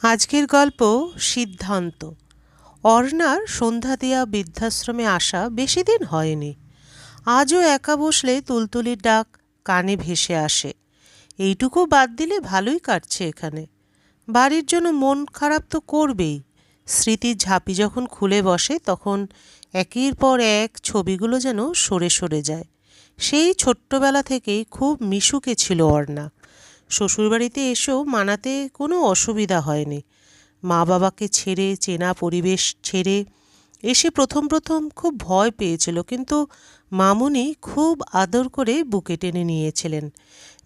আজকের গল্প সিদ্ধান্ত। অর্ণার সন্ধ্যা দেয়া বৃদ্ধাশ্রমে আসা বেশি দিন হয়নি। আজও একা বসলে তুলতুলির ডাক কানে ভেসে আসে। এইটুকু বাদ দিলে ভালোই কাটছে এখানে। বাড়ির জন্য মন খারাপ তো করবেই। স্মৃতির ঝাঁপি যখন খুলে বসে তখন একের পর এক ছবিগুলো যেন সরে সরে যায়। সেই ছোট্টবেলা থেকেই খুব মিশুকে ছিল অর্ণা। শ্বশুরবাড়িতে এসেও মানাতে কোনো অসুবিধা হয়নি। মা বাবাকে ছেড়ে, চেনা পরিবেশ ছেড়ে এসে প্রথম প্রথম খুব ভয় পেয়েছিল, কিন্তু মামুনি খুব আদর করে বুকে টেনে নিয়েছিলেন।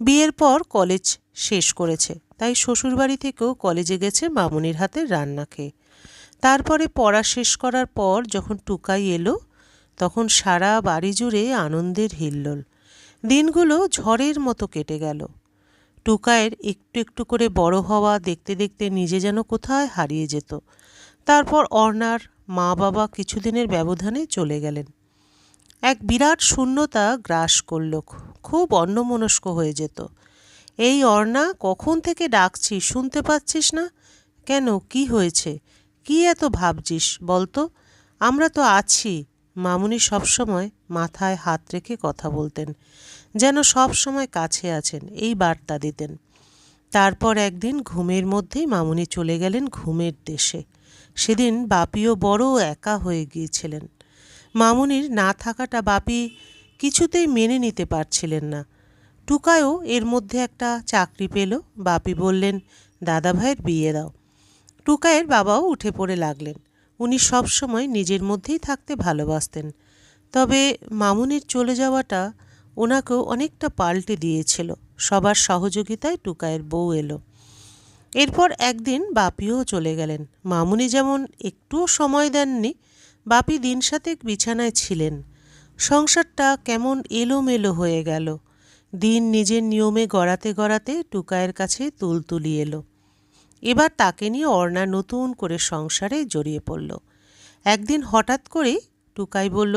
বিয়ের পর কলেজ শেষ করেছে, তাই শ্বশুরবাড়ি থেকেও কলেজে গেছে মামুনির হাতের রান্না খেয়ে। তারপরে পড়া শেষ করার পর যখন টুকাই এলো, তখন সারা বাড়ি জুড়ে আনন্দের হিল্লোল। দিনগুলো ঝড়ের মতো কেটে গেল। টুকাইয়ের একটু একটু করে বড় হওয়া দেখতে দেখতে নিজে যেন কোথায় হারিয়ে যেত। তারপর অর্ণার মা বাবা কিছুদিনের ব্যবধানে চলে গেলেন। এক বিরাট শূন্যতা গ্রাস করল। খুব অন্যমনস্ক হয়ে যেত। এই অর্ণা, কখন থেকে ডাকছি, শুনতে পাচ্ছিস না কেন? কি হয়েছে? কি এত ভাবছিস বলতো? আমরা তো আছি। মামুনি সবসময় মাথায় হাত রেখে কথা বলতেন, যেন সব সময় কাছে আছেন, এই বার্তা দিতেন। তারপর একদিন ঘুমের মধ্যেই মামুনি চলে গেলেন ঘুমের দেশে। সেদিন বাপিও বড় একা হয়ে গিয়েছিলেন। মামুনির না থাকাটা বাপি কিছুতেই মেনে নিতে পারছিলেন না। টুকায়ও এর মধ্যে একটা চাকরি পেল। বাপি বললেন, দাদা ভাইয়ের বিয়ে দাও। টুকাইয়ের বাবাও উঠে পড়ে লাগলেন। উনি সবসময় নিজের মধ্যেই থাকতে ভালোবাসতেন, তবে মামুনির চলে যাওয়াটা ওনাকেও অনেকটা পাল্টে দিয়েছিল। সবার সহযোগিতায় টুকাইয়ের বউ এলো। এরপর একদিন বাপিও চলে গেলেন। মামুনি যেমন একটুও সময় দেননি। বাপি দিন সাতেক বিছানায় ছিলেন। সংসারটা কেমন এলোমেলো হয়ে গেল। দিন নিজের নিয়মে গড়াতে গড়াতে টুকাইয়ের কাছে তুলতুলি এলো। এবার তাকে নিয়ে অর্ণা নতুন করে সংসারে জড়িয়ে পড়ল। একদিন হঠাৎ করে টুকাই বলল,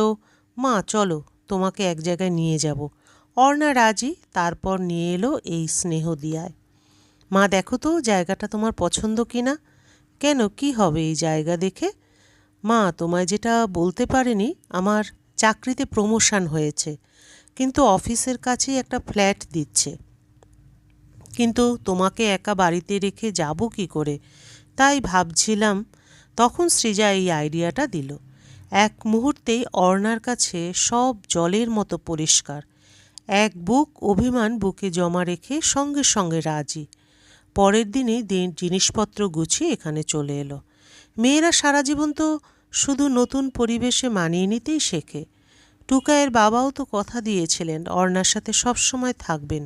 মা চলো, তোমাকে এক জায়গায় নিয়ে যাব। অর্ণা রাজি। তারপর নিয়ে এলো এই স্নেহ দিয়ায়। মা দেখো তো জায়গাটা তোমার পছন্দ কি না? কেন, কি হবে এই জায়গা দেখে? মা, তোমায় যেটা বলতে পারিনি, আমার চাকরিতে প্রমোশন হয়েছে, কিন্তু অফিসের কাছেই একটা ফ্ল্যাট দিচ্ছে। কিন্তু তোমাকে একা বাড়িতে রেখে যাব কি করে, তাই ভাবছিলাম। তখন সৃজা এই আইডিয়াটা দিল। এক মুহূর্তেই অর্ণার কাছে সব জলের মতো পরিষ্কার। এক বুক অভিমান বুকে জমা রেখে সঙ্গে সঙ্গে রাজি। পরের দিনই জিনিসপত্র গুছিয়ে এখানে চলে এলো। মেয়েরা সারা জীবন তো শুধু নতুন পরিবেশে মানিয়ে নিতেই শেখে। টুকাইয়ের বাবাও তো কথা দিয়েছিলেন অর্ণার সাথে সব সময় থাকবেন,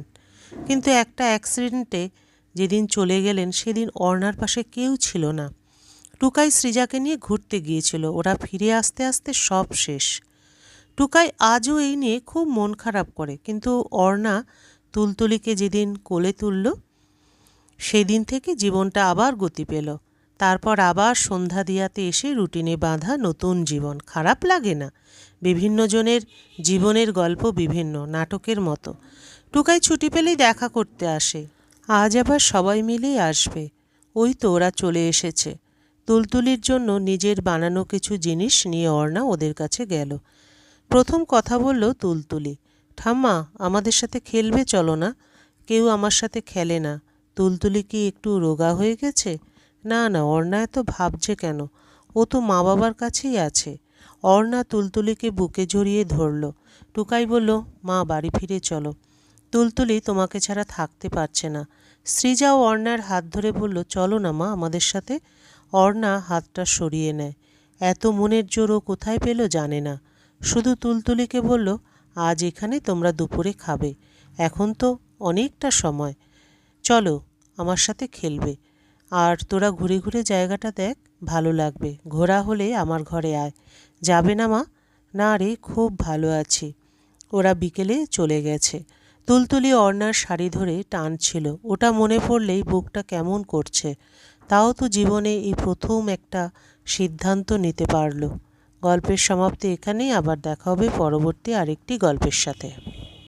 কিন্তু একটা অ্যাক্সিডেন্টে যেদিন চলে গেলেন সেদিন অর্ণার পাশে কেউ ছিল না। টুকাই সৃজাকে নিয়ে ঘুরতে গিয়েছিল, ওরা ফিরে আসতে আসতে সব শেষ। টুকাই আজও এই নিয়ে খুব মন খারাপ করে, কিন্তু অর্ণা তুলতুলিকে যেদিন কোলে তুলল সেদিন থেকে জীবনটা আবার গতি পেল। তারপর আবার সন্ধ্যা দিয়াতে এসে রুটিনে বাঁধা নতুন জীবন। খারাপ লাগে না? বিভিন্ন জনের জীবনের গল্প বিভিন্ন নাটকের মতো। টুকাই ছুটি পেলেই দেখা করতে আসে। আজ আবার সবাই মিলেই আসবে। ওই তো ওরা চলে এসেছে। তুলতুলির জন্য নিজের বানানো কিছু জিনিস নিয়ে অর্ণা ওদের কাছে গেল। প্রথম কথা বলল তুলতুলি, ঠাম্মা আমাদের সাথে খেলবে, চলো না। কেউ আমার সাথে খেলে না। তুলতুলি কি একটু রোগা হয়ে গেছে? না না, অর্ণা এত ভাবছে কেন? ও তো মা বাবার কাছেই আছে। অর্ণা তুলতুলিকে বুকে জড়িয়ে ধরল। টুকাই বলল, মা বাড়ি ফিরে চলো। তুলতুলি তোমাকে ছাড়া থাকতে পারছে না। সৃজা ও অর্ণার হাত ধরে বলল, চলো না মা আমাদের সাথে। অর্ণা হাতটা সরিয়ে নেয়। এত মনের জোর ও কোথায় পেল জানে না। শুধু তুলতুলিকে বলল, আজ এখানে তোমরা দুপুরে খাবে। এখন তো অনেকটা সময়, চলো আমার সাথে খেলবে। আর তোরা ঘুরে ঘুরে জায়গাটা দেখ, ভালো লাগবে। ঘোরা হলে আমার ঘরে আয়। যাবে না মা? না রে, খুব ভালো আছি। ওরা বিকেলে চলে গেছে। তুলতুলি অর্ণার শাড়ি ধরে টানছিল। ওটা মনে পড়লেই বুকটা কেমন করছে। তাও তো জীবনে এই প্রথম একটা সিদ্ধান্ত নিতে পারল। গল্পের সমাপ্তি এখানেই। আবার দেখা হবে পরবর্তী আরেকটি গল্পের সাথে।